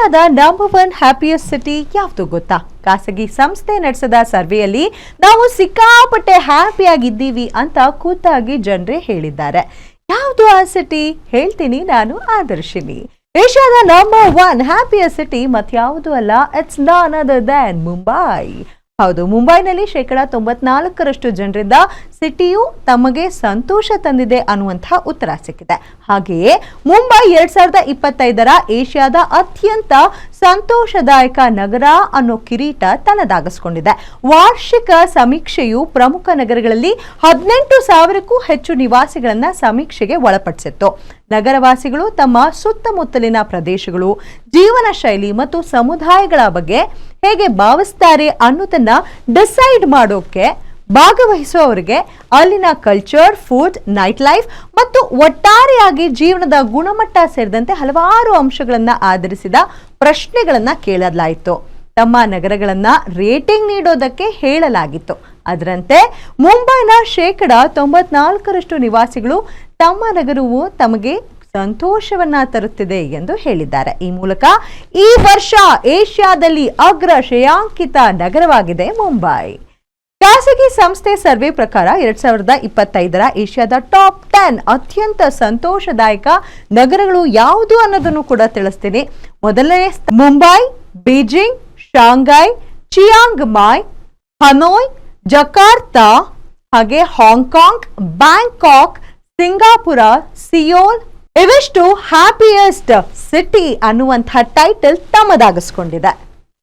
ಏಷ್ಯಾದ number 1 happiest city ಯಾವುದು ಗೊತ್ತಾ? ಖಾಸಗಿ ಸಂಸ್ಥೆ ನಡೆಸಿದ ಸರ್ವೆಯಲ್ಲಿ ನಾವು ಸಿಕ್ಕಾಪಟ್ಟೆ ಹ್ಯಾಪಿಯಾಗಿದ್ದೀವಿ ಅಂತ ಖುದ್ದಾಗಿ ಜನರೇ ಹೇಳಿದ್ದಾರೆ. ಯಾವುದು ಆ ಸಿಟಿ ಹೇಳ್ತೀನಿ ನಾನು, ಆದರ್ಶಿನಿ. ಏಷ್ಯಾದ ನಂಬರ್ 1 ಹ್ಯಾಪಿಯೆಸ್ಟ್ ಸಿಟಿ ಮತ್ಯಾವುದು ಅಲ್ಲ, ಇಟ್ಸ್ ನನ್ ಅದರ್ ದ್ಯಾನ್ ಮುಂಬೈ. ಹೌದು, ಮುಂಬೈನಲ್ಲಿ 94% ಜನರಿಂದ ಸಿಟಿಯು ತಮಗೆ ಸಂತೋಷ ತಂದಿದೆ ಅನ್ನುವಂತಹ ಉತ್ತರ ಸಿಕ್ಕಿದೆ. ಹಾಗೆಯೇ ಮುಂಬೈ 2025ರ ಏಷ್ಯಾದ ಅತ್ಯಂತ ಸಂತೋಷದಾಯಕ ನಗರ ಅನ್ನೋ ಕಿರೀಟ ತನ್ನದಾಗಿಸಿಕೊಂಡಿದೆ. ವಾರ್ಷಿಕ ಸಮೀಕ್ಷೆಯು ಪ್ರಮುಖ ನಗರಗಳಲ್ಲಿ 18,000ಕ್ಕೂ ಹೆಚ್ಚು ನಿವಾಸಿಗಳನ್ನ ಸಮೀಕ್ಷೆಗೆ ಒಳಪಡಿಸಿತ್ತು. ನಗರವಾಸಿಗಳು ತಮ್ಮ ಸುತ್ತಮುತ್ತಲಿನ ಪ್ರದೇಶಗಳು, ಜೀವನ ಶೈಲಿ ಮತ್ತು ಸಮುದಾಯಗಳ ಬಗ್ಗೆ ಹೇಗೆ ಭಾವಿಸ್ತಾರೆ ಅನ್ನೋದನ್ನ ಡಿಸೈಡ್ ಮಾಡೋಕೆ ಭಾಗವಹಿಸುವವರಿಗೆ ಅಲ್ಲಿನ ಕಲ್ಚರ್, ಫುಡ್, ನೈಟ್ ಲೈಫ್ ಮತ್ತು ಒಟ್ಟಾರೆಯಾಗಿ ಜೀವನದ ಗುಣಮಟ್ಟ ಸೇರಿದಂತೆ ಹಲವಾರು ಅಂಶಗಳನ್ನ ಆಧರಿಸಿದ ಪ್ರಶ್ನೆಗಳನ್ನ ಕೇಳಲಾಯಿತು. ತಮ್ಮ ನಗರಗಳನ್ನ ರೇಟಿಂಗ್ ನೀಡೋದಕ್ಕೆ ಹೇಳಲಾಗಿತ್ತು. ಅದರಂತೆ ಮುಂಬೈನ 94% ನಿವಾಸಿಗಳು ತಮ್ಮ ನಗರವು ತಮಗೆ ಸಂತೋಷವನ್ನ ತರುತ್ತಿದೆ ಎಂದು ಹೇಳಿದ್ದಾರೆ. ಈ ಮೂಲಕ ಈ ವರ್ಷ ಏಷ್ಯಾದಲ್ಲಿ ಅಗ್ರ ಶ್ರೇಯಾಂಕಿತ ನಗರವಾಗಿದೆ ಮುಂಬೈ. ಖಾಸಗಿ ಸಂಸ್ಥೆ ಸರ್ವೆ ಪ್ರಕಾರ 2025ರ ಏಷ್ಯಾದ ಟಾಪ್ 10 ಅತ್ಯಂತ ಸಂತೋಷದಾಯಕ ನಗರಗಳು ಯಾವುದು ಅನ್ನೋದನ್ನು ಕೂಡ ತಿಳಿಸ್ತೀನಿ. ಮೊದಲನೇ Mumbai, Beijing, Shanghai, Chiang Mai, Hanoi, Jakarta, ಹಾಗೆ ಹಾಂಗ್ಕಾಂಗ್, ಬ್ಯಾಂಕಾಕ್, ಸಿಂಗಾಪುರ, ಸಿಯೋಲ್ ಇವೆಷ್ಟು ಹ್ಯಾಪಿಯೆಸ್ಟ್ ಸಿಟಿ ಅನ್ನುವಂಥ ಟೈಟಲ್ ತಮ್ಮದಾಗಿಸ್ಕೊಂಡಿದೆ.